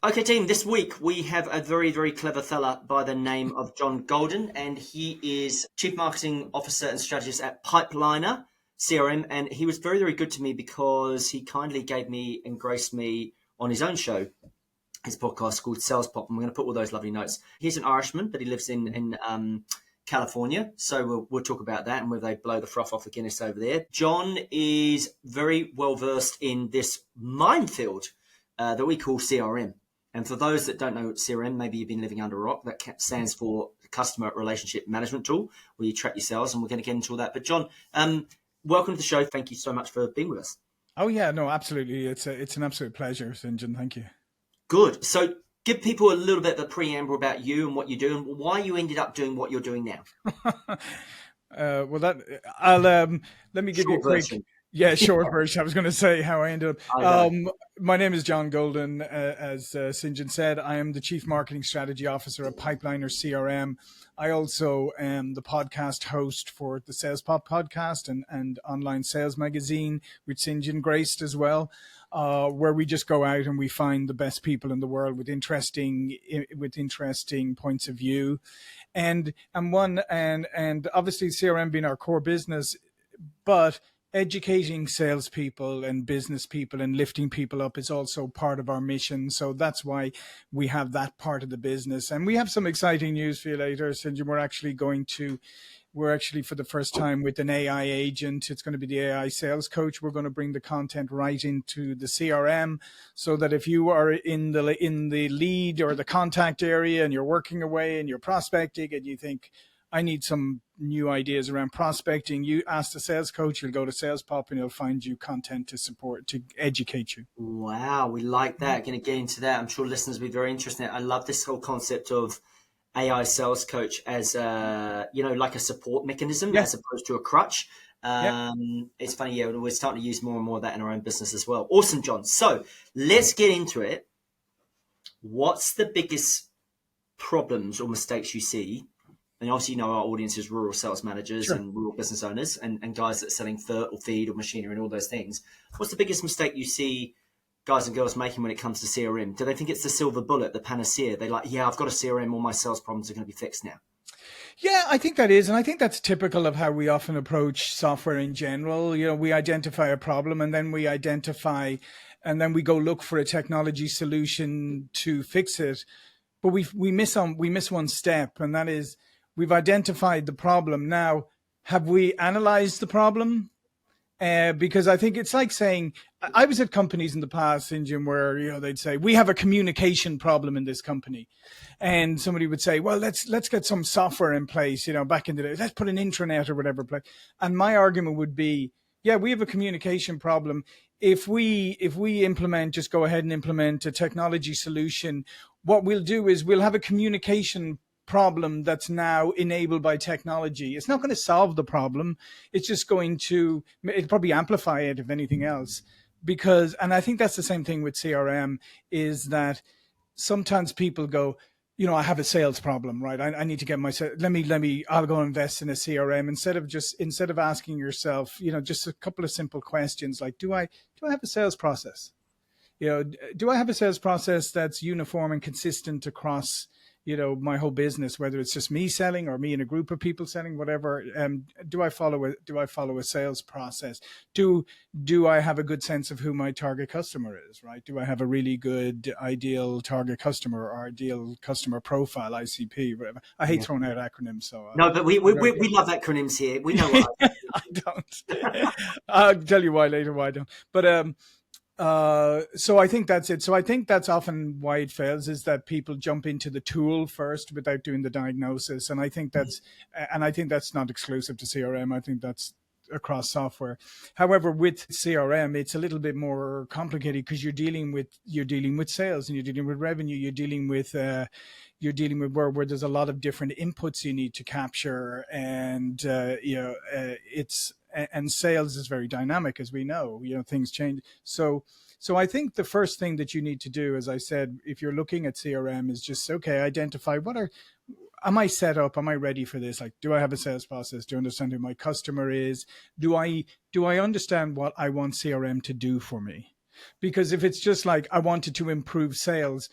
Okay, team, this week we have a very, very clever fella by the name of John Golden, and he is Chief Marketing Officer and Strategist at Pipeliner CRM. And he was very, very good to me because he kindly gave me and graced me on his own show, his podcast called SalesPOP. And we're going to put all those lovely notes. He's an Irishman, but he lives in California. So we'll talk about that and whether they blow the froth off the Guinness over there. John is very well versed in this minefield that we call CRM. And for those that don't know CRM, maybe you've been living under a rock. That stands for Customer Relationship Management Tool, where you track your sales, and we're going to get into all that. But John, welcome to the show. Thank you so much for being with us. Oh yeah, no, absolutely. It's an absolute pleasure, St. John. Thank you. Good. So give people a little bit of a preamble about you and what you do and why you ended up doing what you're doing now. Let me give you a quick version. Short version. I was going to say how I ended up. My name is John Golden. As St. John said, I am the Chief Marketing Strategy Officer at Pipeliner CRM. I also am the podcast host for the SalesPOP podcast and online sales magazine, which St. John graced as well, where we just go out and we find the best people in the world with interesting points of view, and obviously CRM being our core business, but educating salespeople and business people and lifting people up is also part of our mission. So that's why we have that part of the business. And we have some exciting news for you later, Sinjin. We're actually for the first time with an AI agent. It's going to be the AI sales coach. We're going to bring the content right into the CRM so that if you are in the lead or the contact area and you're working away and you're prospecting and you think, I need some new ideas around prospecting, you ask the sales coach, you'll go to SalesPOP and he'll find you content to educate you. Wow, we like that. Going to get into that. I'm sure listeners will be very interested in it. I love this whole concept of AI sales coach as like a support mechanism as opposed to a crutch. It's funny, we're starting to use more and more of that in our own business as well. Awesome, John. So let's get into it. What's the biggest problems or mistakes you see? And obviously, our audience is rural sales managers and rural business owners and guys that are selling fert or feed or machinery and all those things. What's the biggest mistake you see guys and girls making when it comes to CRM? Do they think it's the silver bullet, the panacea? They're like, I've got a CRM, all my sales problems are going to be fixed now. Yeah, I think that is. And I think that's typical of how we often approach software in general. We identify a problem and then we go look for a technology solution to fix it. But we miss one step, and that is, we've identified the problem. Now, have we analyzed the problem? Because I think it's like saying, I was at companies in the past, Jim, where they'd say, we have a communication problem in this company, and somebody would say, well, let's get some software in place. Back in the day, let's put an intranet or whatever place. And my argument would be, yeah, we have a communication problem. If we just go ahead and implement a technology solution, what we'll do is we'll have a communication problem that's now enabled by technology. It's not going to solve the problem. It's just going to, it'll probably amplify it, if anything else. And I think that's the same thing with CRM, is that sometimes people go, I have a sales problem, right? I need to get I'll go invest in a CRM instead of asking yourself, just a couple of simple questions like, do I have a sales process? Do I have a sales process that's uniform and consistent across my whole business, whether it's just me selling or me and a group of people selling, whatever? Do I follow a sales process? Do I have a good sense of who my target customer is, right? Do I have a really good ideal target customer or ideal customer profile, ICP, whatever? I hate throwing out acronyms. So no, but we love acronyms here. We know what I don't. I'll tell you why I don't. But so I think that's it. So I think that's often why it fails, is that people jump into the tool first without doing the diagnosis. And I think that's not exclusive to CRM. I think that's across software. However, with CRM, it's a little bit more complicated because you're dealing with sales and you're dealing with revenue. You're dealing with where there's a lot of different inputs you need to capture, and and sales is very dynamic, as we know. Things change. So I think the first thing that you need to do, as I said, if you're looking at CRM, is just, identify am I set up? Am I ready for this? Like, do I have a sales process? Do I understand who my customer is? Do I understand what I want CRM to do for me? Because if it's just like, I wanted to improve sales,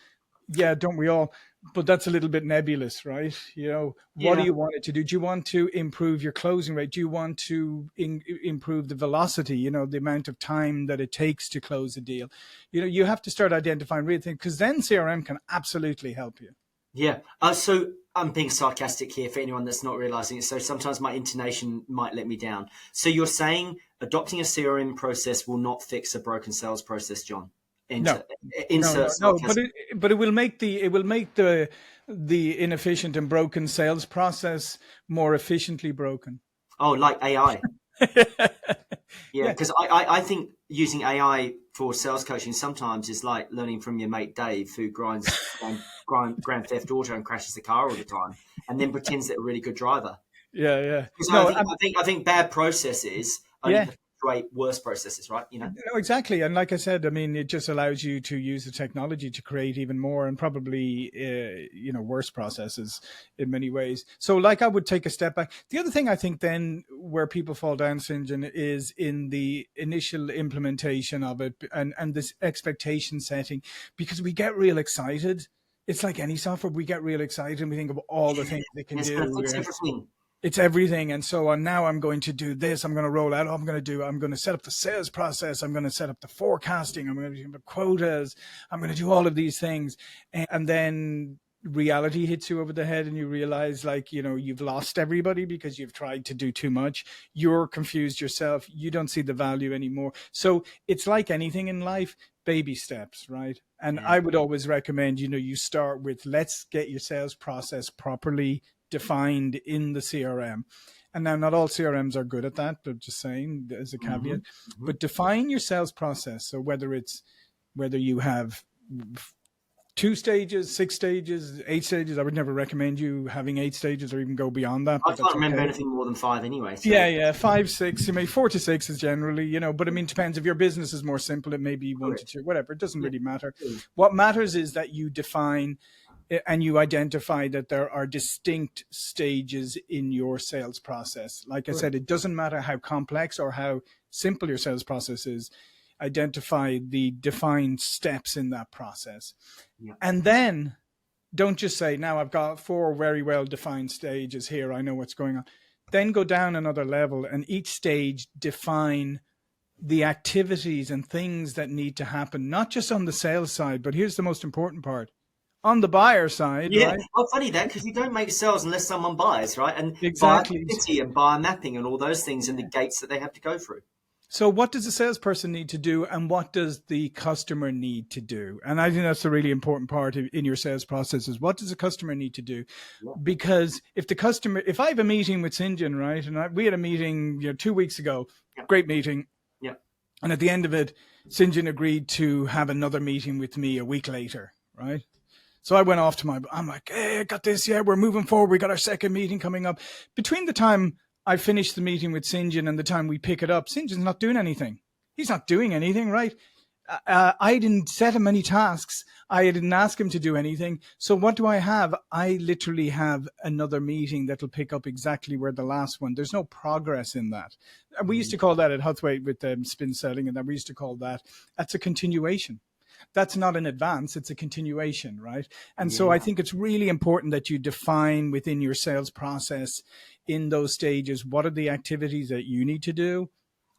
Yeah, don't we all? But that's a little bit nebulous, right? What do Yeah. you want it to do? Do you want to improve your closing rate? Do you want to improve the velocity, the amount of time that it takes to close a deal? You have to start identifying real things, because then CRM can absolutely help you. Yeah. So I'm being sarcastic here for anyone that's not realizing it. So sometimes my intonation might let me down. So you're saying adopting a CRM process will not fix a broken sales process, John? No, Enter, no, insert no, no. But sarcasm. it will make the inefficient and broken sales process more efficiently broken. Oh, like AI. Yeah, Yeah, because I think using AI for sales coaching sometimes is like learning from your mate Dave, who grinds Grand Theft Auto and crashes the car all the time, and then pretends they're a really good driver. yeah, yeah. Because No, I think bad processes only yeah. perpetuate worse processes, right? No, exactly. And like I said, I mean, it just allows you to use the technology to create even more and probably, worse processes in many ways. So, like, I would take a step back. The other thing I think then where people fall down, St. John, is in the initial implementation of it, and this expectation setting, because we get real excited. It's like any software, we get real excited and we think of all the Yeah, things they can and it's going to do. fix everything. It's everything. And so on. Now I'm going to do this. I'm going to roll out. I'm going to set up the sales process. I'm going to set up the forecasting. I'm going to do the quotas. I'm going to do all of these things. And then reality hits you over the head and you realize, like, you've lost everybody because you've tried to do too much. You're confused yourself. You don't see the value anymore. So it's like anything in life, baby steps, right? And Yeah. I would always recommend, you start with, let's get your sales process properly defined in the CRM. And now, not all CRMs are good at that, but just saying as a Hmm. caveat. Hmm. But define your sales process. So whether you have 2 stages, 6 stages, 8 stages. I would never recommend you having 8 stages or even go beyond that, I but can't that's remember okay. anything more than five anyway. So Yeah, yeah, 5, 6. You may 4 to 6 is generally, but I mean, it depends. If your business is more simple, it may be 1 to correct. 2, whatever. It doesn't Yeah. really matter. Cool. What matters is that you define and you identify that there are distinct stages in your sales process. Like I Correct. said, it doesn't matter how complex or how simple your sales process is. Identify the defined steps in that process. Yeah. And then don't just say, now I've got 4 very well defined stages here, I know what's going on. Then go down another level and each stage define the activities and things that need to happen, not just on the sales side, but here's the most important part, on the buyer side, Yeah. right? Well, funny that, because you don't make sales unless someone buys, right? And buyer Exactly. activity and buyer mapping and all those things and the gates that they have to go through. So what does the salesperson need to do and what does the customer need to do? And I think that's a really important part in your sales process is, what does the customer need to do? Yeah. Because if I have a meeting with St. John, right, and we had a meeting 2 weeks ago, Yeah. great meeting. Yeah. And at the end of it, St. John agreed to have another meeting with me a week later, right? So I went off to I'm like, hey, I got this. Yeah, we're moving forward. We got our second meeting coming up. Between the time I finish the meeting with St. John and the time we pick it up, St. John's not doing anything. He's not doing anything, right? I didn't set him any tasks. I didn't ask him to do anything. So what do I have? I literally have another meeting that'll pick up exactly where the last one. There's no progress in that. We used to call that at Huthwaite with spin selling, and then we used to call that's a continuation. That's not an advance, it's a continuation, right? And so I Yeah. think it's really important that you define within your sales process in those stages, what are the activities that you need to do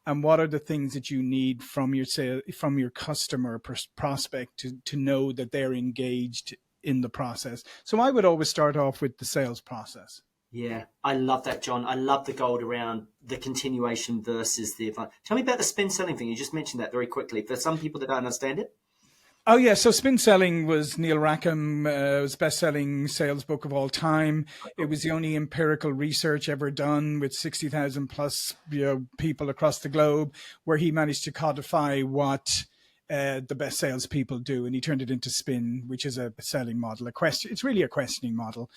and what are the things that you need from your customer prospect to know that they're engaged in the process. So I would always start off with the sales process. Yeah, I love that, John. I love the gold around the continuation versus the advance. Tell me about the spin selling thing. You just mentioned that very quickly. For some people that don't understand it. Oh yeah, so Spin Selling was Neil Rackham, was best-selling sales book of all time. It was the only empirical research ever done with 60,000 plus people across the globe, where he managed to codify what the best salespeople do, and he turned it into Spin, which is a selling model. It's really a questioning model.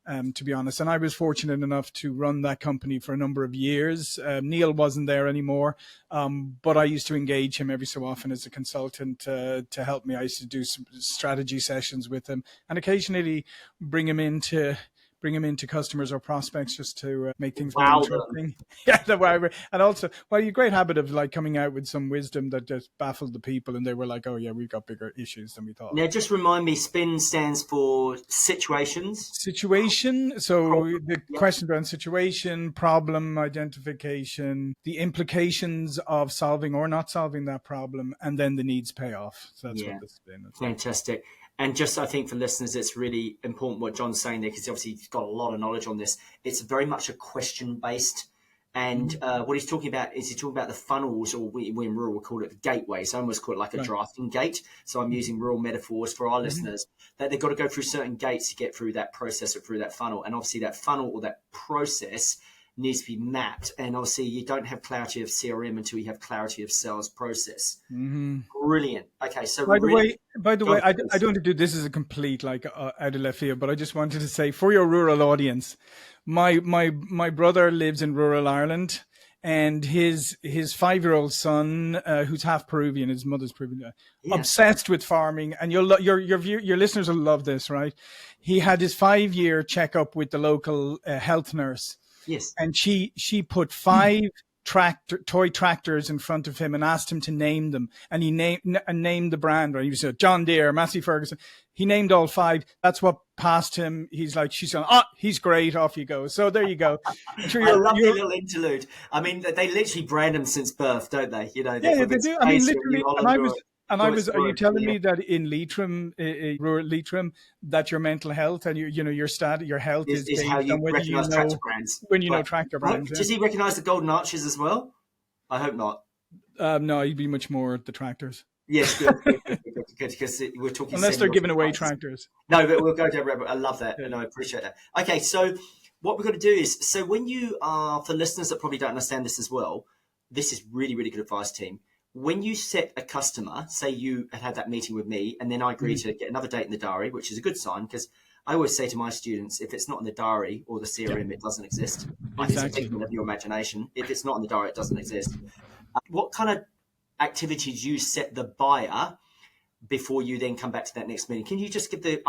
To be honest. And I was fortunate enough to run that company for a number of years. Neil wasn't there anymore, but I used to engage him every so often as a consultant to help me. I used to do some strategy sessions with him and occasionally bring him in to bring them into customers or prospects just to make things more Wow them. interesting. Yeah, and also, well, your great habit of like coming out with some wisdom that just baffled the people, and they were like, "Oh yeah, we've got bigger issues than we thought." Now, just remind me, SPIN stands for situations. Situation. So Problem. the Yep. questions around situation, problem identification, the implications of solving or not solving that problem, and then the needs payoff. So that's what Yeah. the spin is. Fantastic. And just, I think for listeners, it's really important what John's saying there, because obviously he's got a lot of knowledge on this. It's very much a question based. And what he's talking about is he's talking about the funnels, or we in rural we call it the gateway. So I almost call it like a Right. drafting gate. So I'm using rural metaphors for our Mm-hmm. listeners, that they've got to go through certain gates to get through that process or through that funnel. And obviously that funnel or that process needs to be mapped. And obviously you don't have clarity of CRM until you have clarity of sales process. Mm-hmm. Brilliant. Okay, so By we the really way, by the go way, for I this. don't want to do this as a complete like out of left field, but I just wanted to say for your rural audience, my brother lives in rural Ireland, and his 5-year-old son, who's half Peruvian, his mother's Peruvian, Yeah. obsessed with farming, and your listeners will love this, right? He had his 5-year checkup with the local health nurse, Yes. and she put 5 toy tractors in front of him and asked him to name them, and he named the brand, right? He said John Deere, Massey Ferguson. He named all 5. That's what passed him. He's like, she's going, he's great, off you go. So there you go. I'm sure I love the you're little interlude. I mean, they literally brand them since birth, don't they? You know, yeah, whether they it's do. I mean, Space or New literally, Holland or I was. Are you Joyce. telling Yeah. me that in Leitrim, rural Leitrim, that your mental health and your health is Is how gauged you on whether you recognise tractor know brands. when you know Right. tractor brands? Does he recognise the golden arches as well? I hope not. No, you'd be much more the tractors, Yes, good, because we're talking unless they're giving away semi-automatic. tractors. No, but we'll go down rabbit. I love that, Yeah. and I appreciate that. Okay, so what we've got to do is, so when you are, for listeners that probably don't understand this as well, this is really, really good advice, team. When you set a customer, say you had that meeting with me, and then I agree to get another date in the diary, which is a good sign, because I always say to my students, if it's not in the diary or the CRM, it doesn't exist. Like it's a Exactly. figment of your imagination. If it's not in the diary, it doesn't exist. What kind of activities you set the buyer before you then come back to that next meeting? Can you just give the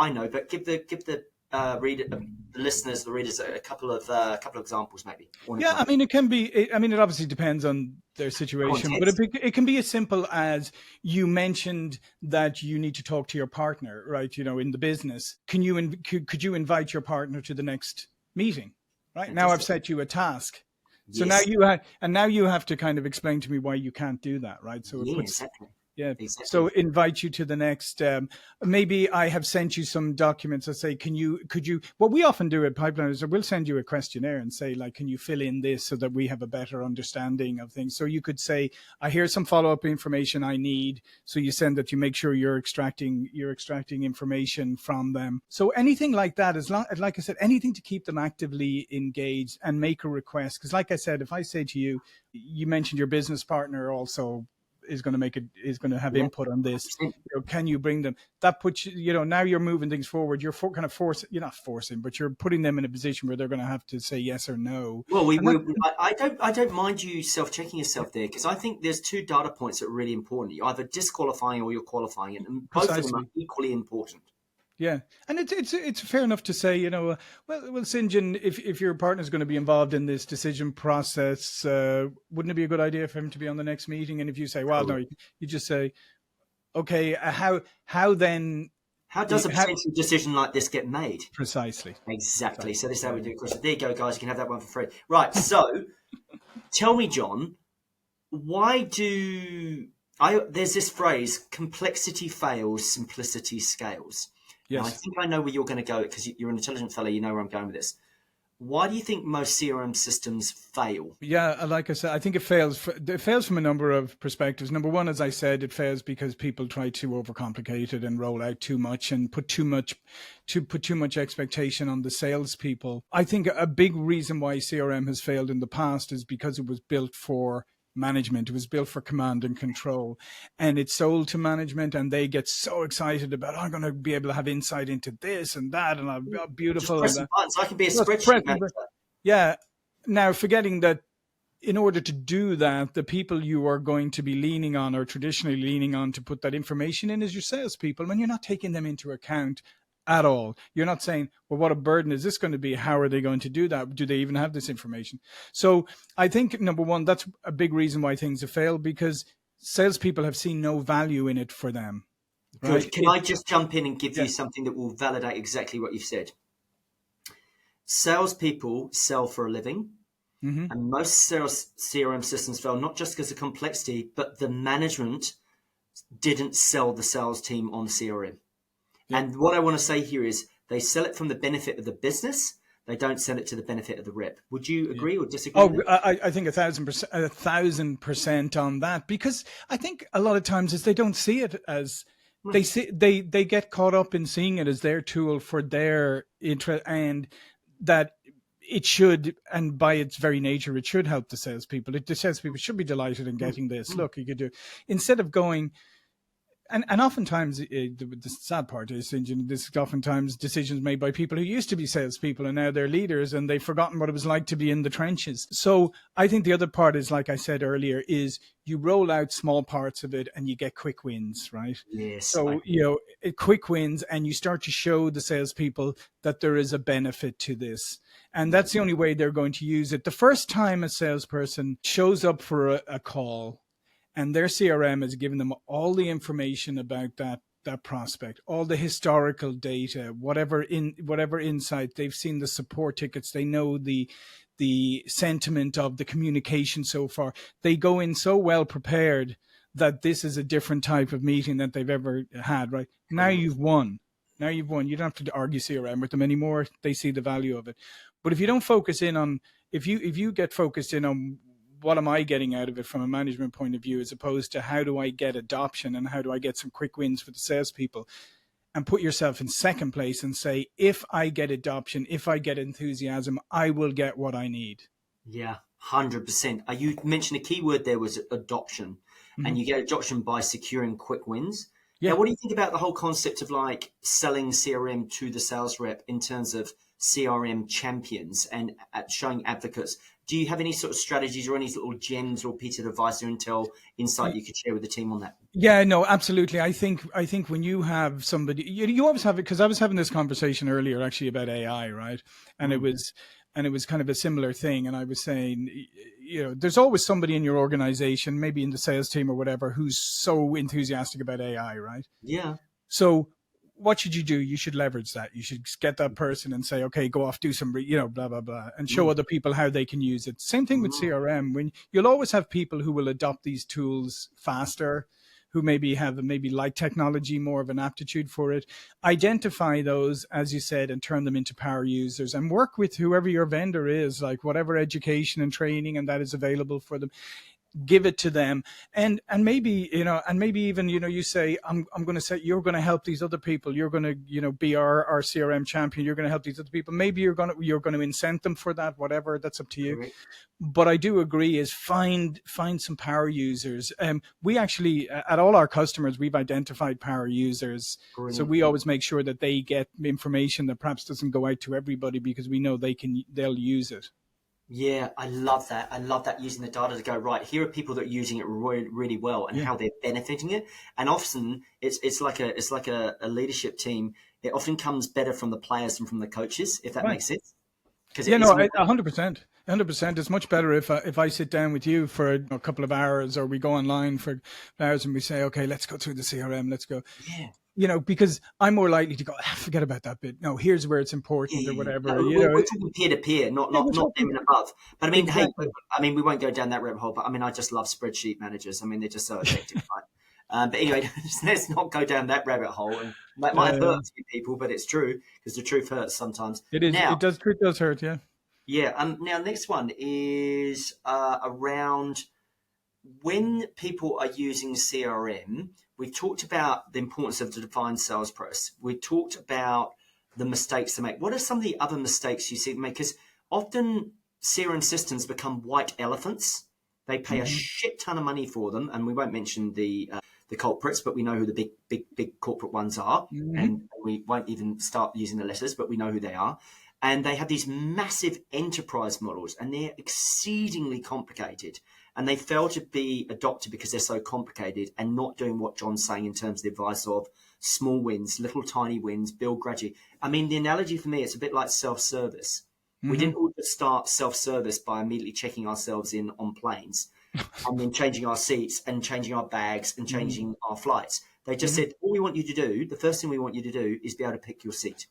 reader, the listeners, the readers, a couple of examples, maybe? Yeah, I mean, it can be. I mean, it obviously depends on their situation, but Context. it can be as simple as you mentioned that you need to talk to your partner, right? You know, in the business, could you invite your partner to the next meeting? Right now, I've Fantastic. set you a task. So Yes. now you have to kind of explain to me why you can't do that, right? So it Yeah, puts exactly. yeah. So Exactly. invite you to the next. Maybe I have sent you some documents that say, could you? What we often do at Pipeline is we'll send you a questionnaire and say, like, can you fill in this so that we have a better understanding of things? So you could say, here's some follow up information I need. So you send that. You make sure you're extracting information from them. So anything like that, like I said, anything to keep them actively engaged and make a request. Because like I said, if I say to you, you mentioned your business partner also is going to have Yeah. input on this. 100%. Can you bring them? That puts you, now you're moving things forward. You're you're not forcing, but you're putting them in a position where they're going to have to say yes or no. Well, And that, I don't mind you self-checking yourself there, because I think there's 2 data points that are really important. You're either disqualifying or you're qualifying, and both of them are precisely. equally important. Yeah, and it's fair enough to say, well, St. John, if your partner's going to be involved in this decision process, wouldn't it be a good idea for him to be on the next meeting? And if you say, well, no, you just say, okay, how then? How does a How, potential decision like this get made? precisely. Exactly. So this is how we do it. There you go, guys. You can have that one for free. Right. So tell me, John, why there's this phrase, complexity fails, simplicity scales. Now, I Yes. think I know where you're going to go, because you're an intelligent fellow. You know where I'm going with this. Why do you think most CRM systems fail? Yeah, like I said, I think it fails. It fails from a number of perspectives. Number one, as I said, it fails because people try to overcomplicate it and roll out too much and put too much expectation on the salespeople. I think a big reason why CRM has failed in the past is because it was built for management. It was built for command and control, and it's sold to management, and they get so excited about, I'm going to be able to have insight into this and that, and I'm Just beautiful and pressing that. buttons. I can be a Just spreadsheet pressing, manager. yeah. Now, forgetting that in order to do that, the people you are going to be leaning on or traditionally leaning on to put that information in is your salespeople, and you're not taking them into account at all. You're not saying, well, what a burden is this going to be? How are they going to do that? Do they even have this information? So I think, number one, that's a big reason why things have failed, because salespeople have seen no value in it for them, right? Good. Can I just jump in and give Yeah. you something that will validate exactly what you've said? Salespeople sell for a living, Mm-hmm. and most sales CRM systems fail not just because of complexity, but the management didn't sell the sales team on CRM. Yeah. And what I want to say here is they sell it from the benefit of the business. They don't sell it to the benefit of the rep. Would you Yeah. agree or disagree with Oh, that? I think 1,000% on that, because I think a lot of times is they don't see it as No. they get caught up in seeing it as their tool for their interest, and that it should, and by its very nature, it should help the salespeople. The salespeople should be delighted in getting this. Mm. Look, you could do, instead of going. And oftentimes, the sad part is, this is oftentimes decisions made by people who used to be salespeople and now they're leaders, and they've forgotten what it was like to be in the trenches. So I think the other part is, like I said earlier, is you roll out small parts of it and you get quick wins, right? Yes. So, quick wins, and you start to show the salespeople that there is a benefit to this. And that's the only way they're going to use it. The first time a salesperson shows up for a call, and their CRM has given them all the information about that prospect, all the historical data, whatever insight they've seen, the support tickets, they know the sentiment of the communication so far. They go in so well prepared that this is a different type of meeting that they've ever had. Right now, you've won. Now you've won. You don't have to argue CRM with them anymore. They see the value of it. But if you don't focus in on, if you get focused in on what am I getting out of it from a management point of view, as opposed to how do I get adoption and how do I get some quick wins for the salespeople, and put yourself in second place and say, if I get adoption, if I get enthusiasm, I will get what I need. Yeah, 100%. You mentioned a key word there was adoption, Mm-hmm. and you get adoption by securing quick wins. Yeah. Now, what do you think about the whole concept of like selling CRM to the sales rep in terms of CRM champions and showing advocates? Do you have any sort of strategies or any little gems or piece of advice or insight you could share with the team on that? Yeah, no, absolutely. I think when you have somebody, you always have it, because I was having this conversation earlier actually about AI, right? And it was kind of a similar thing. And I was saying, there's always somebody in your organization, maybe in the sales team or whatever, who's so enthusiastic about AI, right? Yeah. So what should you do? You should leverage that. You should get that person and say, okay, go off, do some, blah, blah, blah, and show other people how they can use it. Same thing with CRM. When you'll always have people who will adopt these tools faster, who maybe have like technology, more of an aptitude for it. Identify those, as you said, and turn them into power users, and work with whoever your vendor is, like whatever education and training and that is available for them. Give it to them, and maybe even you say, I'm going to say, you're going to help these other people, you're going to be our CRM champion, you're going to help these other people. Maybe you're going to incent them for that, whatever, that's up to you. Correct. But I do agree is find some power users. We actually, at all our customers, we've identified power users. Brilliant. So we always make sure that they get information that perhaps doesn't go out to everybody, because we know they'll use it. Yeah, I love that. I love that, using the data to go, right, here are people that are using it really, really well and how they're benefiting it. And often it's like a leadership team. It often comes better from the players than from the coaches, if that makes sense. Because 100%. 100%. It's much better if I sit down with you for a couple of hours, or we go online for hours and we say, okay, let's go through the CRM. Let's go. Yeah. Because I'm more likely to go, forget about that bit. No, here's where it's important, or whatever. No, we're talking peer to peer, not them and above. But I mean, exactly. hey, we won't go down that rabbit hole. But I mean, I just love spreadsheet managers. I mean, they're just so effective, right? But anyway, let's not go down that rabbit hole. And that might hurt a few people, but it's true, because the truth hurts sometimes. It is. Now, Truth does hurt. Yeah. Yeah. Now, next one is around when people are using CRM. We've talked about the importance of the defined sales process. We talked about the mistakes to make. What are some of the other mistakes you see them make? Because often CRM systems become white elephants. They pay a shit ton of money for them, and we won't mention the culprits, but we know who the big corporate ones are, and we won't even start using the letters, but we know who they are. And they have these massive enterprise models, and they're exceedingly complicated. And they fail to be adopted because they're so complicated and not doing what John's saying in terms of the advice of small wins, little tiny wins, build gradually. I mean, the analogy for me, it's a bit like self-service. We didn't all just start self-service by immediately checking ourselves in on planes and then changing our seats and changing our bags and changing our flights. They just said, all we want you to do, the first thing we want you to do is be able to pick your seat.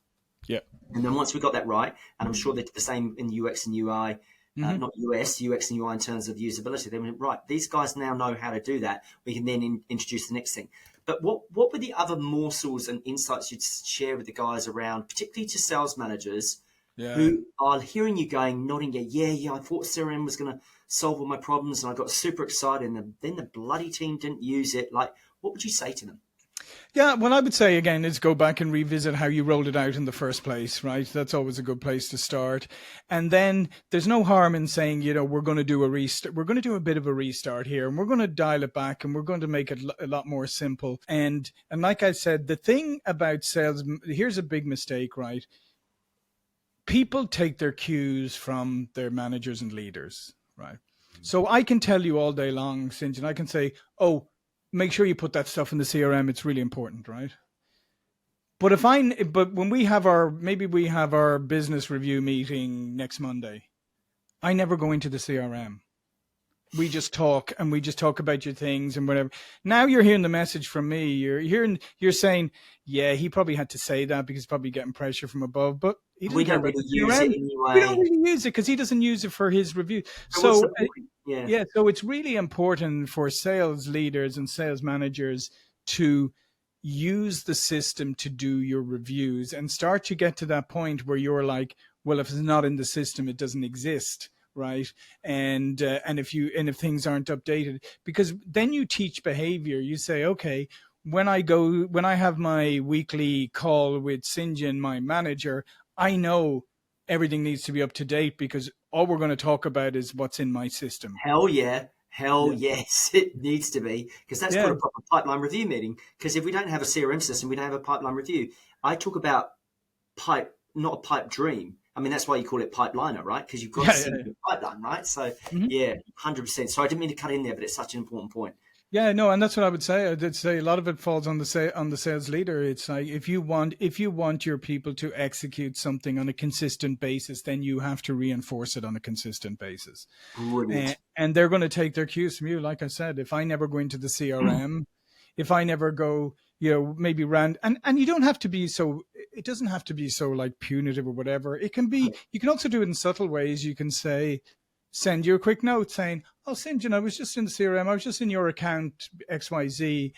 Yeah. And then once we got that right, and I'm sure they did the same in UX and UI, not UX and UI in terms of usability, they went, right, these guys now know how to do that. We can then introduce the next thing. But what were the other morsels and insights you'd share with the guys around, particularly to sales managers who are hearing you going, nodding, yeah, I thought CRM was going to solve all my problems and I got super excited and then the bloody team didn't use it. Like, what would you say to them? Yeah, what I would say again is go back and revisit how you rolled it out in the first place, right? That's always a good place to start. And then there's no harm in saying, we're going to do a restart. We're going to do a bit of a restart here and we're going to dial it back and we're going to make it a lot more simple. And like I said, the thing about sales, here's a big mistake, right? People take their cues from their managers and leaders, right? So I can tell you all day long, St. John, I can say, oh, make sure you put that stuff in the CRM. It's really important, right? But when we have our business review meeting next Monday, I never go into the CRM. We just talk about your things and whatever. Now you're hearing the message from me. You're saying, yeah, he probably had to say that because he's probably getting pressure from above, but we don't really use it anyway. We don't really use it because he doesn't use it for his review. So it's really important for sales leaders and sales managers to use the system to do your reviews and start to get to that point where you're like, well, if it's not in the system, it doesn't exist. Right. And if things aren't updated, because then you teach behavior, you say, OK, when I have my weekly call with Sinjin, my manager, I know everything needs to be up to date because all we're going to talk about is what's in my system. Hell yeah. Yes, it needs to be, because that's called a proper pipeline review meeting. Because if we don't have a CRM system, we don't have a pipeline review. I talk about not a pipe dream. I mean, that's why you call it Pipeliner, right? Because you've got to see the pipeline, right? So, 100%. So I didn't mean to cut in there, but it's such an important point. Yeah, no, and that's what I would say. I did say a lot of it falls on the sales leader. It's like if you want your people to execute something on a consistent basis, then you have to reinforce it on a consistent basis. Brilliant. And they're going to take their cues from you. Like I said, if I never go into the CRM, if I never go, maybe and you don't have to be so. It doesn't have to be so like punitive or whatever. It can be. You can also do it in subtle ways. You can say, send you a quick note saying, oh, St. John, I was just in the CRM. I was just in your account XYZ.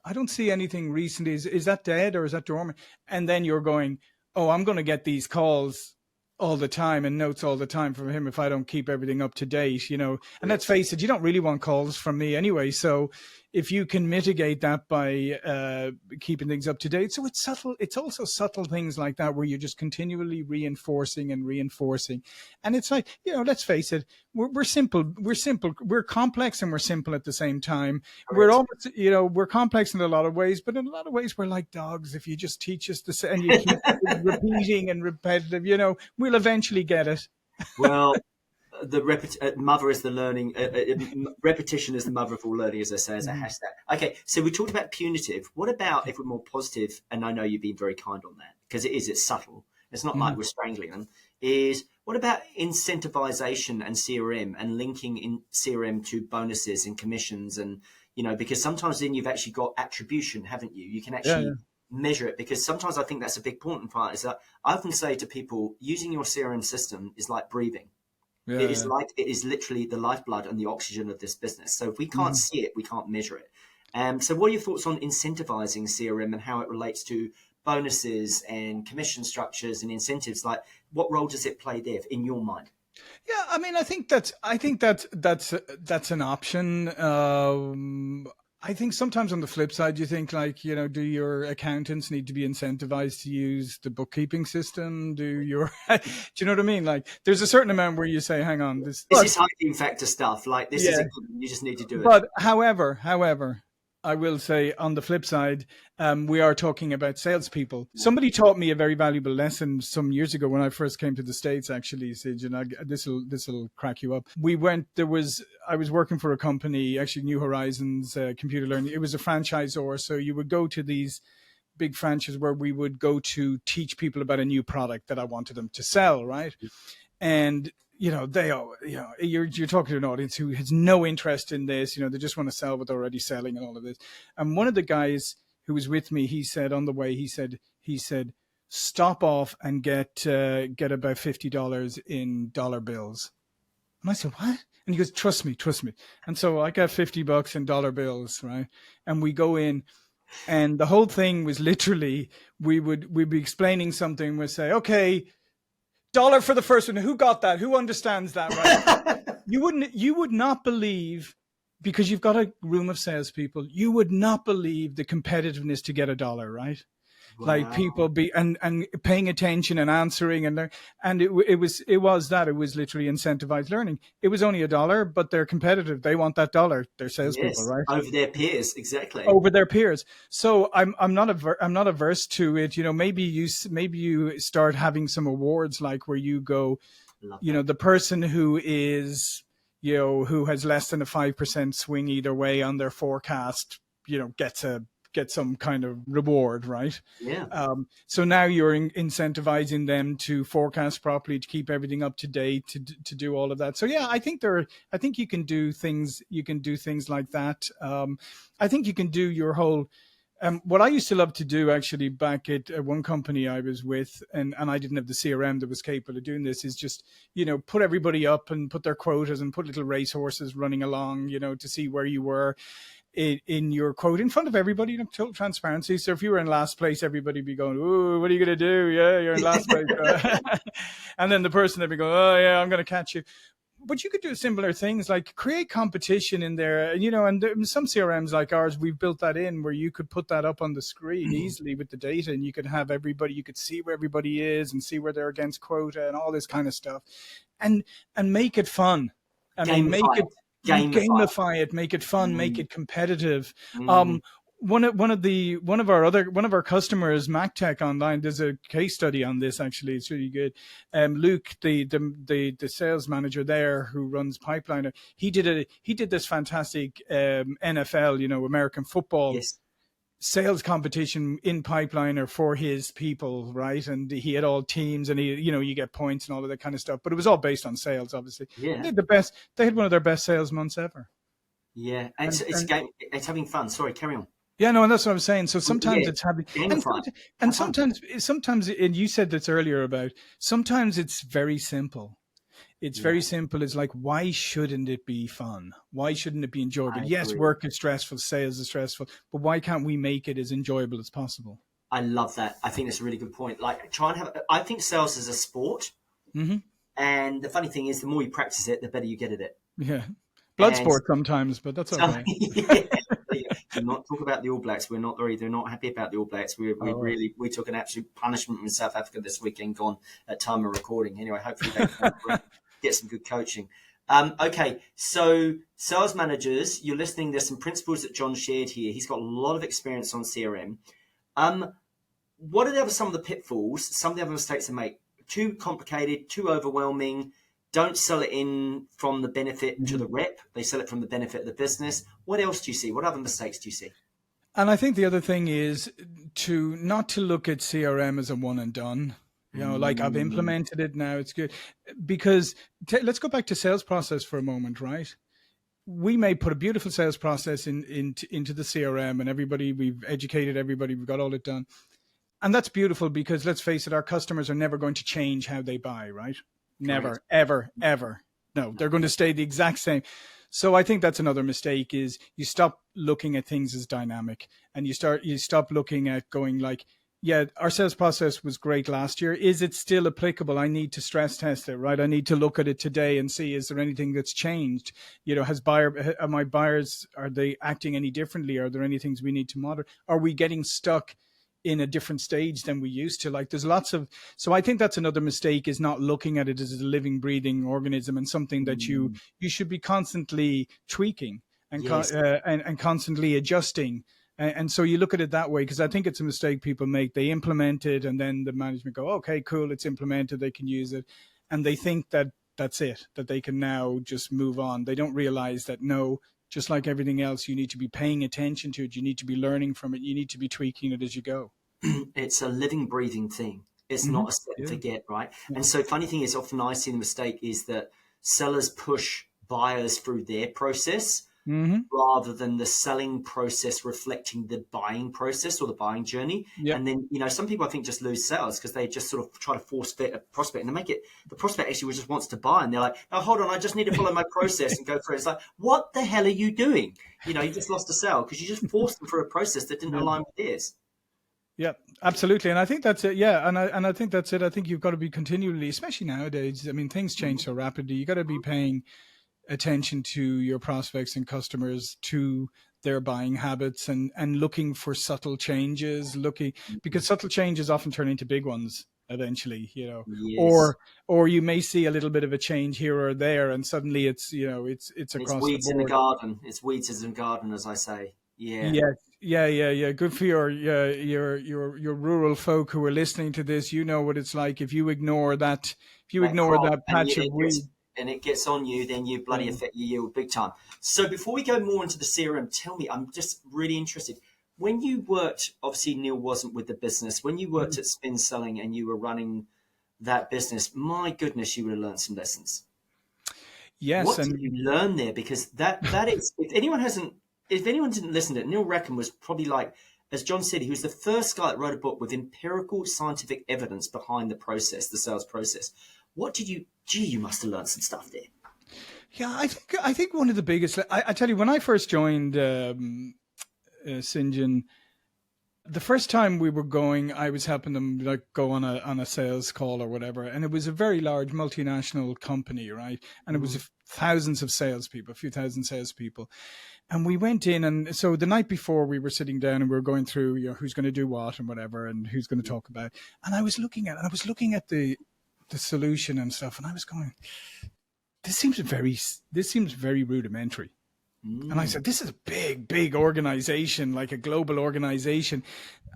I don't see anything recently. Is that dead or is that dormant? And then you're going, oh, I'm going to get these calls all the time and notes all the time from him if I don't keep everything up to date, And let's face it, you don't really want calls from me anyway. So if you can mitigate that by keeping things up to date. So it's subtle. It's also subtle things like that where you're just continually reinforcing. And it's like, let's face it, we're simple. We're complex and we're simple at the same time. Correct. We're almost, we're complex in a lot of ways, but in a lot of ways we're like dogs. If you just teach us to say, and you keep repeating and repetitive, we'll eventually get it. Well, mother is the learning. Repetition is the mother of all learning, as I say, as a hashtag. Okay, so we talked about punitive. What about if we're more positive? And I know you've been very kind on that because it's subtle. It's not like we're strangling them. What about incentivization and CRM and linking in CRM to bonuses and commissions and because sometimes then you've actually got attribution, haven't you? You can actually measure it, because sometimes I think that's a big important part. Is that I often say to people, using your CRM system is like breathing. It is literally the lifeblood and the oxygen of this business. So if we can't see it, we can't measure it. So what are your thoughts on incentivizing CRM and how it relates to bonuses and commission structures and incentives? Like, what role does it play there in your mind? Yeah, I mean, I think that's an option. I think sometimes on the flip side, you think like, do your accountants need to be incentivized to use the bookkeeping system? Do you know what I mean? Like there's a certain amount where you say, hang on, this is hygiene factor stuff. Like this isn't good. You just need to do it. But however, I will say on the flip side, we are talking about salespeople. Somebody taught me a very valuable lesson some years ago when I first came to the States, actually, Sid, and this will crack you up. I was working for a company, actually New Horizons Computer Learning. It was a franchisor. So you would go to these big franchise where we would go to teach people about a new product that I wanted them to sell, right? And they all, you're talking to an audience who has no interest in this. They just want to sell what they're already selling and all of this. And one of the guys who was with me, he said on the way, he said, stop off and get about $50 in dollar bills. And I said, what? And he goes, trust me. And so I got $50 in dollar bills, right? And we go in, and the whole thing was literally, we'd be explaining something. We'd say, okay, dollar for the first one. Who got that? Who understands that, right? You would not believe, because you've got a room of salespeople, you would not believe the competitiveness to get a dollar, right? Wow. Like people and paying attention and answering, and it was literally incentivized learning. It was only $1, but they're competitive. They want that dollar. They're salespeople, right? Over their peers, exactly. Over their peers. So I'm not averse to it. Maybe you start having some awards, like where you go, the person who is, who has less than a 5% swing either way on their forecast, gets some kind of reward, right? Yeah. So now you're incentivizing them to forecast properly, to keep everything up to date, to do all of that. So yeah, I think you can do things. You can do things like that. I think you can do your whole. What I used to love to do, actually, back at one company I was with, and I didn't have the CRM that was capable of doing this, is just, put everybody up and put their quotas and put little racehorses running along, to see where you were in your quote in front of everybody, total transparency. So if you were in last place, everybody be going, "Ooh, what are you going to do? Yeah, you're in last place." And then the person would be going, "Oh yeah, I'm going to catch you." But you could do similar things, like create competition in there, and some CRMs like ours, we've built that in where you could put that up on the screen easily with the data, and you could have everybody, you could see where everybody is and see where they're against quota and all this kind of stuff, and make it fun. Gamify it, make it fun, make it competitive. One of our customers, MacTech Online, there's a case study on this. Actually, it's really good. Luke, the sales manager there who runs Pipeliner, he did this fantastic NFL, American football. Yes. Sales competition in Pipeliner for his people, right? And he had all teams, and you get points and all of that kind of stuff. But it was all based on sales, obviously. Yeah. They had one of their best sales months ever. Yeah, and it's having fun. Sorry, carry on. Yeah, no, and that's what I'm saying. So sometimes it's having, and sometimes, and you said this earlier about, sometimes it's very simple. It's very simple. It's like, why shouldn't it be fun? Why shouldn't it be enjoyable? Yes, work is stressful, sales is stressful, but why can't we make it as enjoyable as possible? I love that. I think that's a really good point. Like, I think sales is a sport. Mm-hmm. And the funny thing is, the more you practice it, the better you get at it. Yeah. Blood sport sometimes, but that's okay. Do not talk about the All Blacks. They're not happy about the All Blacks. We took an absolute punishment in South Africa this weekend, gone at time of recording. Anyway, hopefully they can get some good coaching. Okay, so sales managers, you're listening. There's some principles that John shared here. He's got a lot of experience on CRM. What are some of the pitfalls, some of the other mistakes they make? Too complicated, too overwhelming. Don't sell it in from the benefit to the rep. They sell it from the benefit of the business. What else do you see? What other mistakes do you see? And I think the other thing is not to look at CRM as a one and done. Like, I've implemented it now, it's good. Because let's go back to sales process for a moment, right? We may put a beautiful sales process into the CRM, and we've educated everybody, we've got all it done. And that's beautiful, because let's face it, our customers are never going to change how they buy, right? Never, ever, ever. No, they're going to stay the exact same. So I think that's another mistake, is you stop looking at things as dynamic, and you stop looking at going like, yeah, our sales process was great last year. Is it still applicable? I need to stress test it, right? I need to look at it today and see, is there anything that's changed? Are my buyers, are they acting any differently? Are there any things we need to monitor? Are we getting stuck in a different stage than we used to? Like, there's so I think that's another mistake, is not looking at it as a living, breathing organism, and something that you should be constantly tweaking and constantly adjusting. And so you look at it that way, because I think it's a mistake people make. They implement it, and then the management go, okay, cool, it's implemented, they can use it. And they think that that's it, that they can now just move on. They don't realize that, no, just like everything else, you need to be paying attention to it. You need to be learning from it. You need to be tweaking it as you go. it's a living, breathing thing. It's Hmm. not a set and Yeah. forget, right? Yeah. And so, funny thing is, often I see the mistake is that sellers push buyers through their process Hmm. rather than the selling process reflecting the buying process or the buying journey. Yeah. And then, some people I think just lose sales because they just sort of try to force fit a prospect and they make it, the prospect actually just wants to buy. And they're like, no, hold on, I just need to follow my process and go through it. It's like, what the hell are you doing? You just lost a sale because you just forced them through a process that didn't Yeah. align with theirs. Yeah, absolutely. And I think that's it. Yeah. And I think that's it. I think you've got to be continually, especially nowadays. I mean, things change so rapidly. You got to be paying attention to your prospects and customers, to their buying habits, and looking for subtle changes, because subtle changes often turn into big ones eventually, Yes. or you may see a little bit of a change here or there, and suddenly it's And it's across the weeds in the board. garden. It's weeds in the garden, as I say. Yeah. Yeah, yeah. Good for your rural folk who are listening to this. You know what it's like if you ignore that. If you That ignore crop, that and patch of weed. it gets on you, then you bloody Yeah. affect your yield big time. So before we go more into the CRM, tell me, I'm just really interested. When you worked, obviously Neil wasn't with the business. When you worked at Spin Selling and you were running that business, my goodness, you would have learned some lessons. Yes, What did and you learn there? Because that is, if anyone didn't listen to it, Neil Rackham was probably like, as John said, he was the first guy that wrote a book with empirical scientific evidence behind the process, the sales process. What did you? Gee, you must have learned some stuff there. yeah, I think one of the biggest. I tell you, when I first joined Sinjin, the first time we were going, I was helping them like go on a sales call or whatever, and it was a very large multinational company, right? And it was Mm, thousands of salespeople, a few thousand salespeople, and we went in, and so the night before we were sitting down and we were going through, who's going to do what and whatever, and who's going to talk about, and I was looking at the solution and stuff, and I was going, this seems very rudimentary. And I mm, said, this is a big, big organization, like a global organization.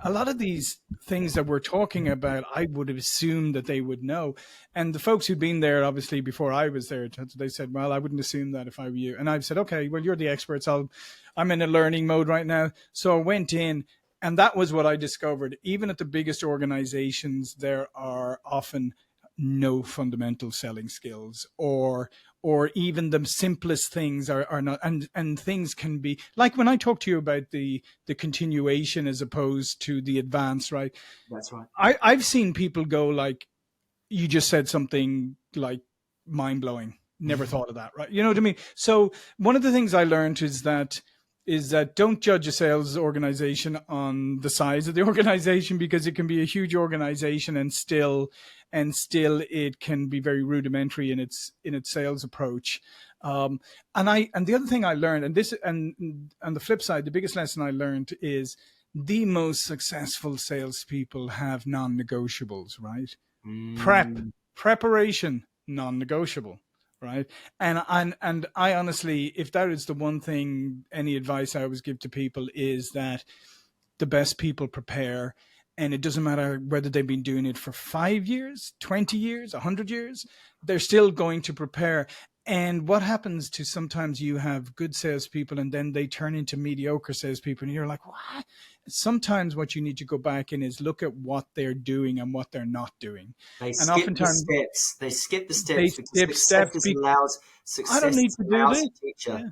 A lot of these things that we're talking about, I would have assumed that they would know. And the folks who'd been there, obviously, before I was there, they said, well, I wouldn't assume that if I were you. And I've said, okay, well, you're the experts. I'm in a learning mode right now. So I went in, and that was what I discovered. Even at the biggest organizations, there are often no fundamental selling skills, or even the simplest things are not, and things can be like when I talk to you about the continuation as opposed to the advance, right? that's right. I've seen people go like, you just said something like mind-blowing, never thought of that, right? You know what I mean? So one of the things I learned is that don't judge a sales organization on the size of the organization, because it can be a huge organization and still it can be very rudimentary in its sales approach. And the other thing I learned, and on the flip side, the biggest lesson I learned is the most successful salespeople have non-negotiables, right? Mm, Preparation, non-negotiable, right? And I honestly, if that is the one thing, any advice I always give to people is that the best people prepare. And it doesn't matter whether they've been doing it for 5 years, 20 years, 100 years, they're still going to prepare. And what happens to, sometimes you have good salespeople and then they turn into mediocre salespeople, and you're like, what? Sometimes what you need to go back in is look at what they're doing and what they're not doing. they And skip the oftentimes steps. They skip the they steps because skip steps. I don't success need is to a do this. lousy teacher. Yeah.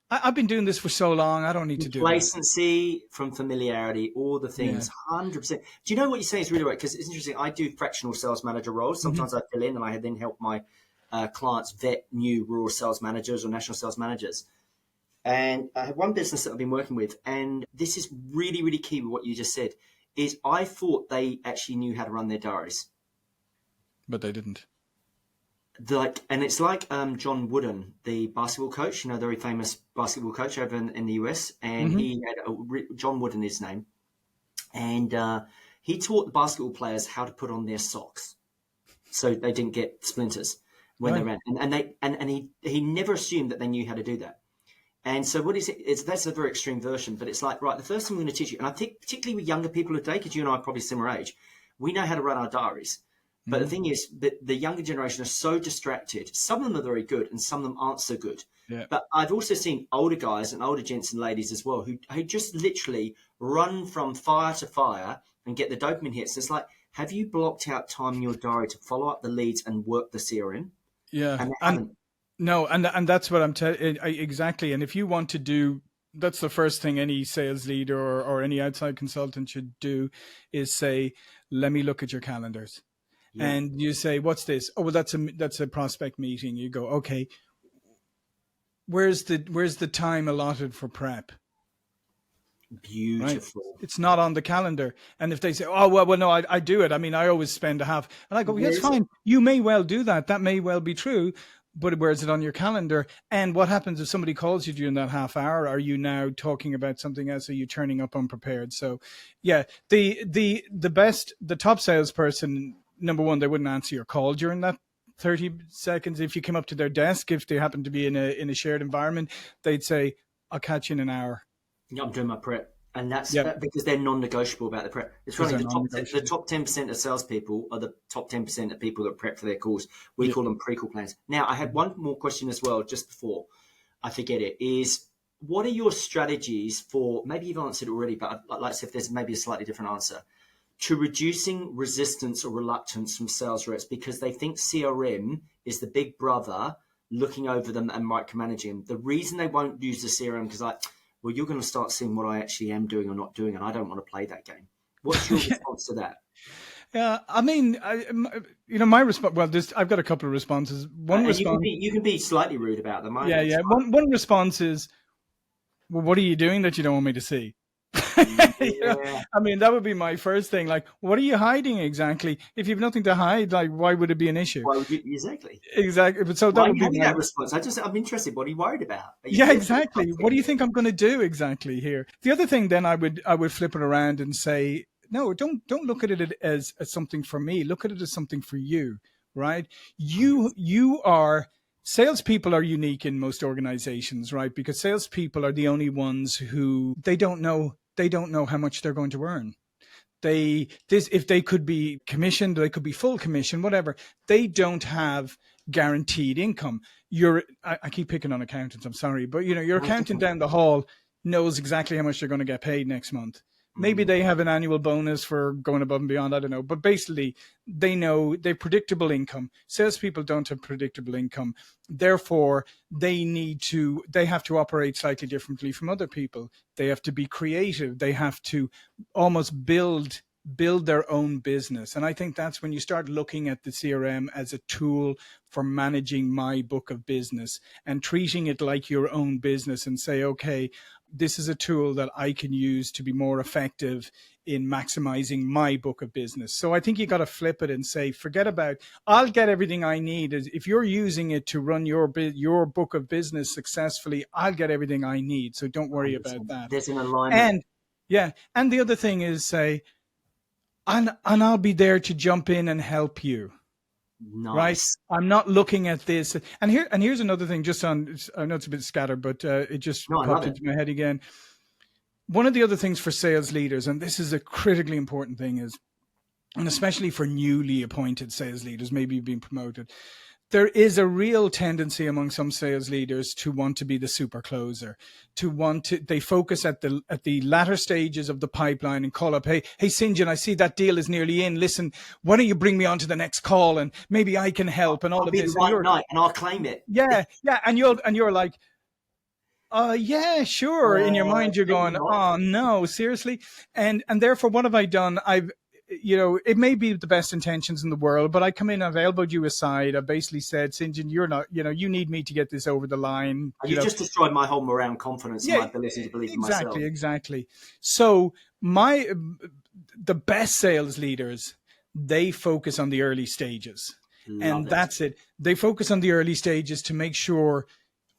I've been doing this for so long. I don't need to do that. Complacency from familiarity, all the Yeah. things, 100%. Do you know what you're saying is really right? Because it's interesting. I do fractional sales manager roles. Hmm. Sometimes I fill in and I then help my clients vet new rural sales managers or national sales managers. And I have one business that I've been working with, and this is really, really key with what you just said, is I thought they actually knew how to run their diaries. But they didn't. And it's like John Wooden, the basketball coach, the very famous basketball coach over in the US, and Hmm. he had John Wooden, his name, and he taught the basketball players how to put on their socks so they didn't get splinters when they Right. ran, and he never assumed that they knew how to do that. And so what is it? That's a very extreme version, but it's like, right, the first thing we're going to teach you, and I think particularly with younger people today, because you and I are probably similar age, we know how to run our diaries. But the Hmm. thing is that the younger generation are so distracted. Some of them are very good and some of them aren't so good. Yeah. But I've also seen older guys and older gents and ladies as well who just literally run from fire to fire and get the dopamine hits. It's like, have you blocked out time in your diary to follow up the leads and work the CRM? Yeah. And they And haven't. no, and that's what I'm telling exactly. And if you want to do, that's the first thing any sales leader or any outside consultant should do is say, let me look at your calendars. Yeah, And you say, what's this? Oh, well, that's a prospect meeting. You go, okay, where's the time allotted for prep? Right. beautiful. It's not on the calendar. And if they say, oh, well, no, I do it. I mean, I always spend a half. And I go, Where yes, is it? fine. You may well do that. That may well be true. But where is it on your calendar? And what happens if somebody calls you during that half hour? Are you now talking about something else? Are you turning up unprepared? So, yeah, the top salesperson, number one, they wouldn't answer your call during that 30 seconds. If you came up to their desk, if they happen to be in a shared environment, they'd say, I'll catch you in an hour. Yeah, I'm doing my prep. And that's Yep, because they're non-negotiable about the prep. It's because funny, they're the non-negotiable. top 10% of salespeople are the top 10% of people that prep for their calls. We Yeah. call them pre-call plans. Now, I had one more question as well, just before I forget it, is what are your strategies for, maybe you've answered it already, but I'd like to see if there's maybe a slightly different answer, to reducing resistance or reluctance from sales reps because they think CRM is the big brother looking over them and micromanaging them. The reason they won't use the CRM because well, you're going to start seeing what I actually am doing or not doing, and I don't want to play that game. What's your response to that? Yeah, I mean, my response. Well, I've got a couple of responses. One And response, you can be slightly rude about them. yeah, It's yeah. fine. One response is, well, what are you doing that you don't want me to see? Yeah. I mean, that would be my first thing. Like, what are you hiding exactly? If you've nothing to hide, like, why would it be an issue? Why would you exactly? Exactly. But so Why that are would you be having my that response? I'm interested. What are you worried about? Are you Yeah, fearful of exactly. What something? do you think I'm going to do exactly here? The other thing, then I would flip it around and say, no, don't look at it as something for me. Look at it as something for you, right? You are salespeople are unique in most organizations, right? Because salespeople are the only ones who they don't know how much they're going to earn. If they could be commissioned, they could be full commission, whatever. They don't have guaranteed income. I keep picking on accountants, I'm sorry, but your accountant down the hall knows exactly how much they're going to get paid next month. Maybe Mm. they have an annual bonus for going above and beyond. I don't know. But basically, they know they've predictable income. Salespeople don't have predictable income. Therefore, they have to operate slightly differently from other people. They have to be creative. They have to almost build their own business. And I think that's when you start looking at the CRM as a tool for managing my book of business and treating it like your own business and say, okay, this is a tool that I can use to be more effective in maximizing my book of business. So I think you got to flip it and say, forget about, I'll get everything I need. If you're using it to run your book of business successfully, I'll get everything I need. So don't worry about 100%. that. There's an alignment. And yeah, and the other thing is say, and I'll be there to jump in and help you. Right. Nice. I'm not looking at this. And here's another thing, just on, I know it's a bit scattered, but it just No, I love popped it. into my head again. One of the other things for sales leaders, and this is a critically important thing, is, and especially for newly appointed sales leaders, maybe you've been promoted, there is a real tendency among some sales leaders to want to be the super closer, they focus at the latter stages of the pipeline and call up, hey, St. John, I see that deal is nearly in. Listen, why don't you bring me on to the next call and maybe I can help and all I'll of be the this. And right knight and I'll claim it. yeah, yeah. And you're like, yeah, sure. In your mind, you're Maybe going, not. oh no, seriously. And therefore, what have I done? It may be the best intentions in the world, but I come in, I've elbowed you aside. I basically said, St. John, you're not, you need me to get this over the line. You just destroyed my whole morale, confidence, and Yeah, my ability to believe in myself. exactly. So the best sales leaders, they focus on the early stages, Love and it. that's it. They focus on the early stages to make sure,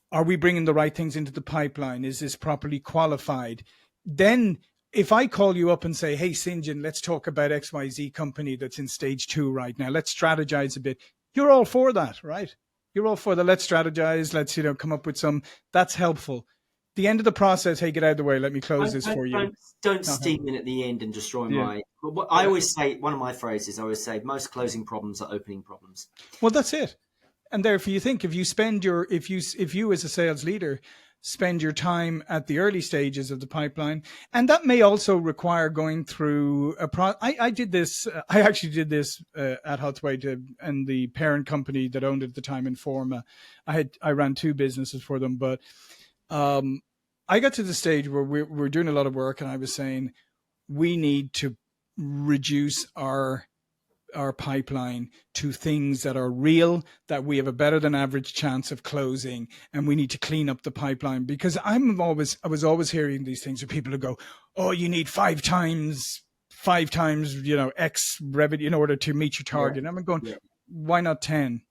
are we bringing the right things into the pipeline? Is this properly qualified? Then if I call you up and say, hey, St. John, let's talk about XYZ company that's in stage 2 right now. Let's strategize a bit. You're all for that, right? You're all for the let's strategize. Let's, come up with some, that's helpful. The end of the process, hey, get out of the way. Let me close Don't this don't for you. don't, don't Not steam helpful. in at the end and destroy Yeah. my. But what I always say, one of my phrases, I always say, most closing problems are opening problems. Well, that's it. And therefore, you think if you as a sales leader spend your time at the early stages of the pipeline. And that may also require going through I did this, I actually did this at Huthwaite and the parent company that owned it at the time, Informa. I ran two businesses for them, but I got to the stage where we're doing a lot of work, and I was saying, we need to reduce our pipeline to things that are real, that we have a better than average chance of closing, and we need to clean up the pipeline. Because I was always hearing these things where people who go, oh, you need five times, X revenue in order to meet your target. And I'm going, why not 10?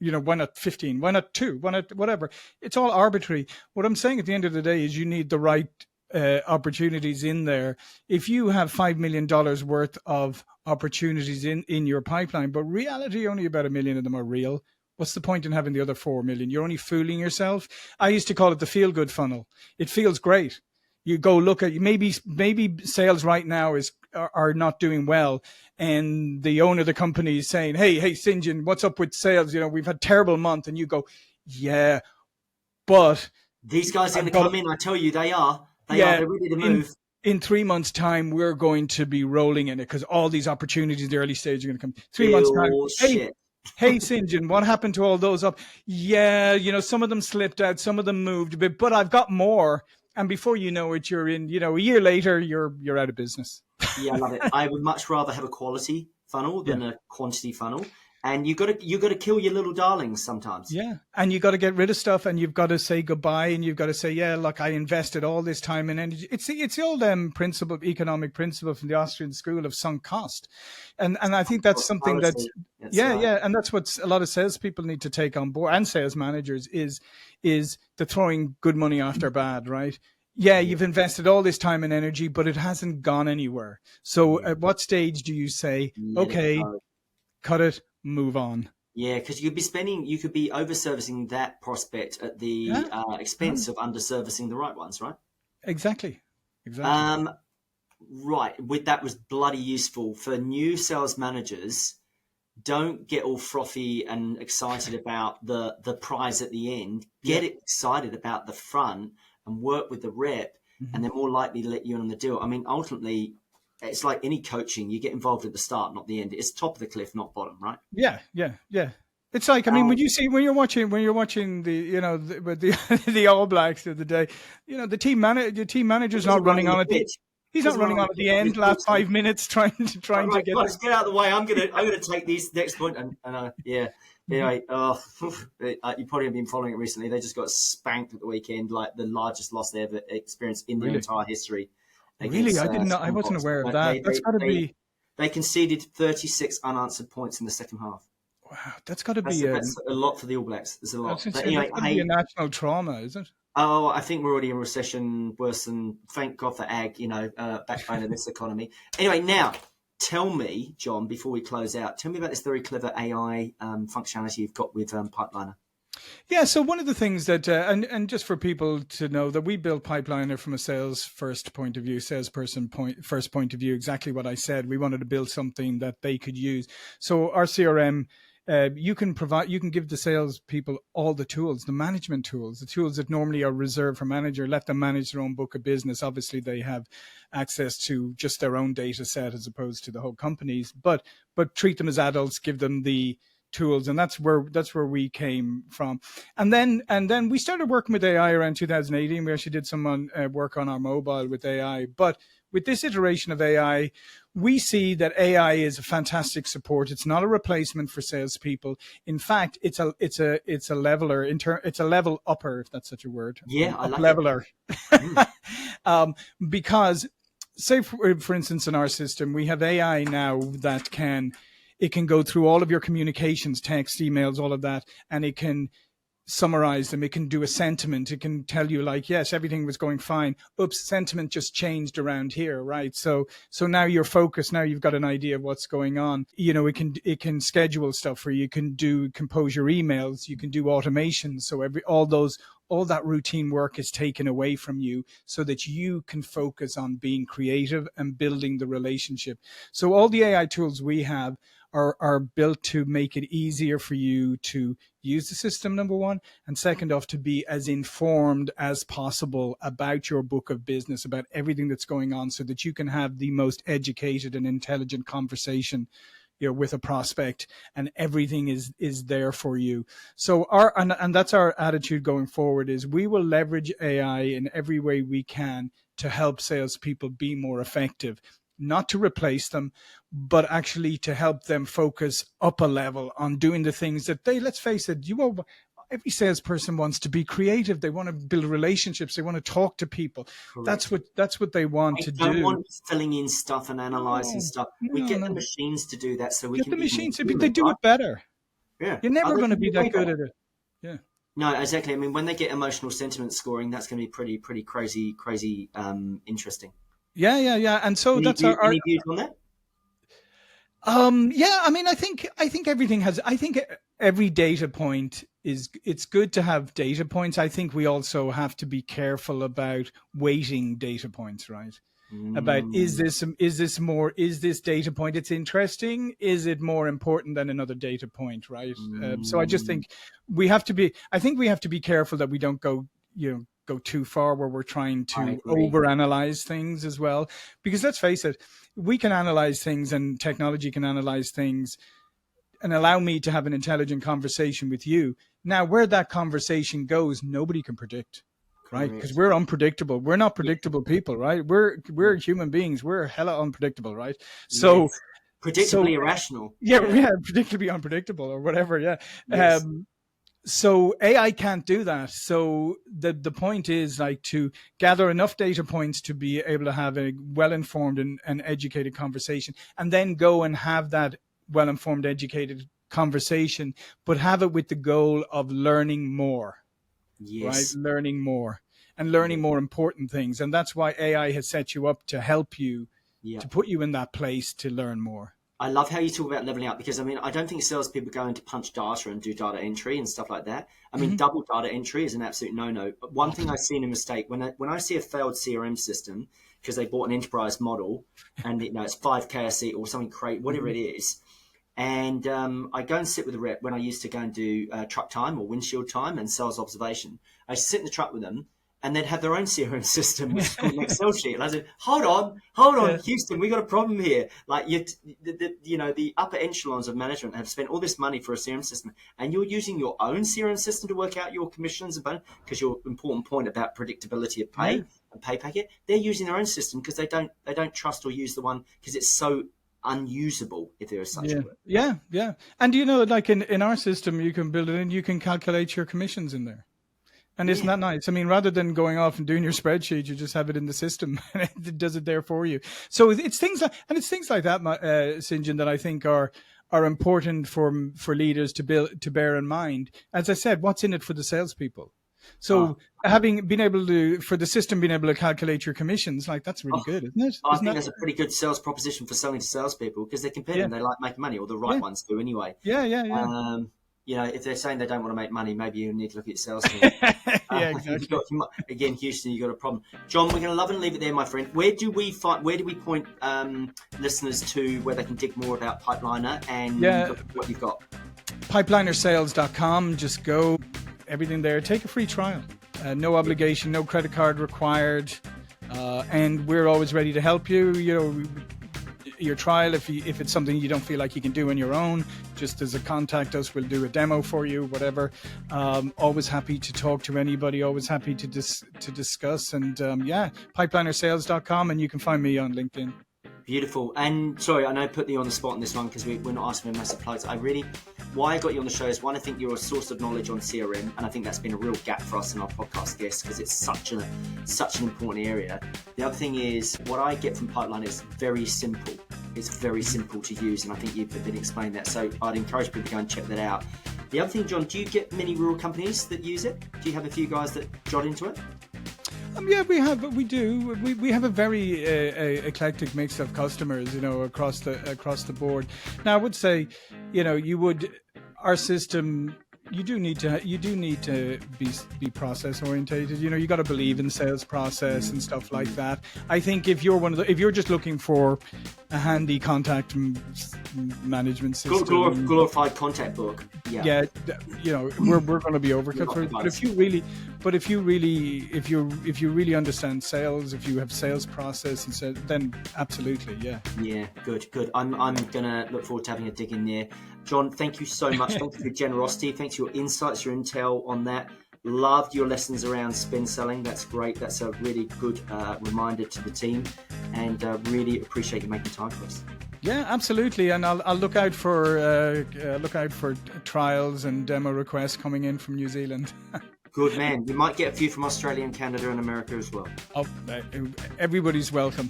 Why not 15? Why not 2? Why not whatever? It's all arbitrary. What I'm saying at the end of the day is you need the right opportunities in there. If you have $5 million worth of opportunities in your pipeline, but reality, only about 1 million of them are real, what's the point in having the other 4 million? You're only fooling yourself. I used to call it the feel-good funnel. It feels great. You go look at, maybe sales right now are not doing well, and the owner of the company is saying, hey St. John, what's up with sales? We've had a terrible month. And you go, yeah, but these guys are going to come in. I tell you, they are. They're ready to move. In 3 months' time, we're going to be rolling in it because all these opportunities in the early stage are going to come. 3 months' time. Hey, St. John, what happened to all those up? Yeah, some of them slipped out, some of them moved a bit, but I've got more. And before you know it, you're in, a year later, you're out of business. Yeah, I love it. I would much rather have a quality funnel than a quantity funnel. And you got to kill your little darlings sometimes. Yeah, and you got to get rid of stuff, and you've got to say goodbye, and you've got to say, yeah, look, I invested all this time and energy. It's the old economic principle from the Austrian school of sunk cost, and I think that's something that's and that's what a lot of salespeople need to take on board, and sales managers is the throwing good money after bad, right? Yeah, you've invested all this time and energy, but it hasn't gone anywhere. So at what stage do you say, okay, cut it, move on? Yeah, because you could be over-servicing that prospect at the expense of under-servicing the right ones, right? Exactly. Right. That was bloody useful for new sales managers. Don't get all frothy and excited about the prize at the end. Get excited about the front and work with the rep, and they're more likely to let you in on the deal. I mean, ultimately, it's like any coaching. You get involved at the start, not the end. It's top of the cliff, not bottom, right? Yeah. It's like, I mean, when you're watching the the All Blacks the other day, the team manager's not running on it. He's not running on at the end, last 5 minutes, trying to get. Let's get out of the way. I'm gonna take these next point, and Anyway, you probably have been following it recently. They just got spanked at the weekend, like the largest loss they ever experienced in their entire history. Really, I didn't know. I wasn't aware of that. That's got to be. They conceded 36 unanswered points in the second half. Wow, that's got to be that's a lot for the All Blacks. There's a lot. But anyway, be a national trauma, is it? Oh, I think we're already in recession, worse than, thank God for ag, backbone of this economy. Anyway, now tell me, John, before we close out, tell me about this very clever AI functionality you've got with Pipeliner. Yeah, so one of the things that, and just for people to know that we built Pipeliner from a salesperson point of view, exactly what I said. We wanted to build something that they could use. So our CRM, you can give the sales people all the tools, the management tools, the tools that normally are reserved for manager, let them manage their own book of business. Obviously they have access to just their own data set as opposed to the whole company's, but treat them as adults, give them the tools, and that's where we came from. And then we started working with AI around 2018. We actually did some work on our mobile with AI, but with this iteration of AI, we see that AI is a fantastic support. It's not a replacement for salespeople. In fact, it's a leveler. It's a level upper, if that's such a word. Yeah, I like leveler. Because, say for instance, in our system, we have AI now that can go through all of your communications, text, emails, all of that, and it can summarize them. It can do a sentiment. It can tell you, like, yes, everything was going fine. Oops, sentiment just changed around here, right? So now you're focused. Now you've got an idea of what's going on. It can schedule stuff for you. You can compose your emails. You can do automation. So all that routine work is taken away from you so that you can focus on being creative and building the relationship. So all the AI tools we have are built to make it easier for you to use the system, number one, and second off, to be as informed as possible about your book of business, about everything that's going on, so that you can have the most educated and intelligent conversation, with a prospect, and everything is there for you. So and that's our attitude going forward, is we will leverage AI in every way we can to help salespeople be more effective, not to replace them, but actually to help them focus up a level on doing the things that let's face it, every salesperson wants to be creative. They want to build relationships. They want to talk to people. Correct. That's what they want to don't do. want filling in stuff and analyzing stuff. We get the machines to do that, so we Get can the be more machines. human, They do right? it better. Yeah. You're never going to be that good at it. Yeah. No, exactly. I mean, when they get emotional sentiment scoring, that's going to be pretty crazy, interesting. Yeah. And so Any views on that? Yeah, I mean, I think everything has. I think every data point it's good to have data points. I think we also have to be careful about weighting data points, right? About is this data point, it's interesting, is it more important than another data point, right? So I just think we have to be careful that we don't go too far where we're trying to overanalyze things as well, because let's face it, we can analyze things and technology can analyze things and allow me to have an intelligent conversation with you. Now, where that conversation goes, nobody can predict. Right, because we're unpredictable. We're not predictable people, right? We're human beings. We're hella unpredictable, right? So predictably irrational. Yeah, predictably unpredictable or whatever. Yeah. Yes. So AI can't do that. So the point is like to gather enough data points to be able to have a well-informed and educated conversation, and then go and have that well-informed, educated conversation, but have it with the goal of learning more. Yes. Right, learning more and learning more important things, and that's why AI has set you up to help you, to put you in that place to learn more. I love how you talk about leveling up, because I mean, I don't think salespeople go into punch data and do data entry and stuff like that. I mean, double data entry is an absolute no-no. But one thing I've seen a mistake when I see a failed CRM system because they bought an enterprise model and it's 5K a seat or something crazy, whatever it is. And I go and sit with a rep when I used to go and do truck time or windshield time and sales observation. I sit in the truck with them, and they'd have their own CRM system, which is called an Excel sheet. And I said, hold on, Houston, we got a problem here. Like, the upper echelons of management have spent all this money for a CRM system, and you're using your own CRM system to work out your commissions and bonus, because your important point about predictability of pay and pay packet, they're using their own system because they don't trust or use the one because it's so unusable, if there is such a word. Yeah. And like in our system, you can build it in, you can calculate your commissions in there. And isn't that nice? I mean, rather than going off and doing your spreadsheet, you just have it in the system and it does it there for you. So it's things like that, St. John, that I think are important for leaders to bear in mind. As I said, what's in it for the salespeople? So having been able to, for the system being able to calculate your commissions, like, that's really good, isn't it? I think that's a pretty good sales proposition for selling to salespeople, because they're competitive, they like making money, or the right ones do anyway. Yeah. If they're saying they don't want to make money, maybe you need to look at your sales team. Yeah, exactly. Again, Houston, you've got a problem. John, we're going to love and leave it there, my friend. Where do we point listeners to where they can dig more about Pipeliner and look at what you've got? Pipelinersales.com. Just go. Everything there. Take a free trial. No obligation, no credit card required. And we're always ready to help you. Your trial, if it's something you don't feel like you can do on your own, just as a contact us, we'll do a demo for you, whatever. Always happy to talk to anybody, always happy to discuss. And pipelinersales.com, and you can find me on LinkedIn. Beautiful. And sorry, I know I put you on the spot on this one because we're not asking for massive plugs. Why I got you on the show is, one, I think you're a source of knowledge on CRM, and I think that's been a real gap for us in our podcast guests because it's such an important area. The other thing is, what I get from Pipeline is very simple. It's very simple to use, and I think you've been explaining that. So I'd encourage people to go and check that out. The other thing, John, do you get many rural companies that use it? Do you have a few guys that jot into it? Yeah, we do. We have a very eclectic mix of customers, across the board. Now, I would say, our system, you do need to be process orientated. You got to believe in sales process and stuff like that. I think if you're just looking for handy contact management system. Glorified contact book. Yeah. Yeah, you know, we're going to be overkill for it. But if you really understand sales, if you have sales process, and so, then absolutely, yeah. Yeah, good. I'm gonna look forward to having a dig in there. John, thank you so much. Thanks for your generosity. Thanks for your insights, your intel on that. Loved your lessons around spin selling. That's great. That's a really good reminder to the team, and really appreciate you making time for us. Yeah, absolutely, and I'll look out for trials and demo requests coming in from New Zealand. Good man. You might get a few from Australia and Canada and America as well. Oh, everybody's welcome.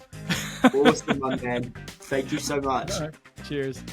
Awesome, my man. Thank you so much. Cheers.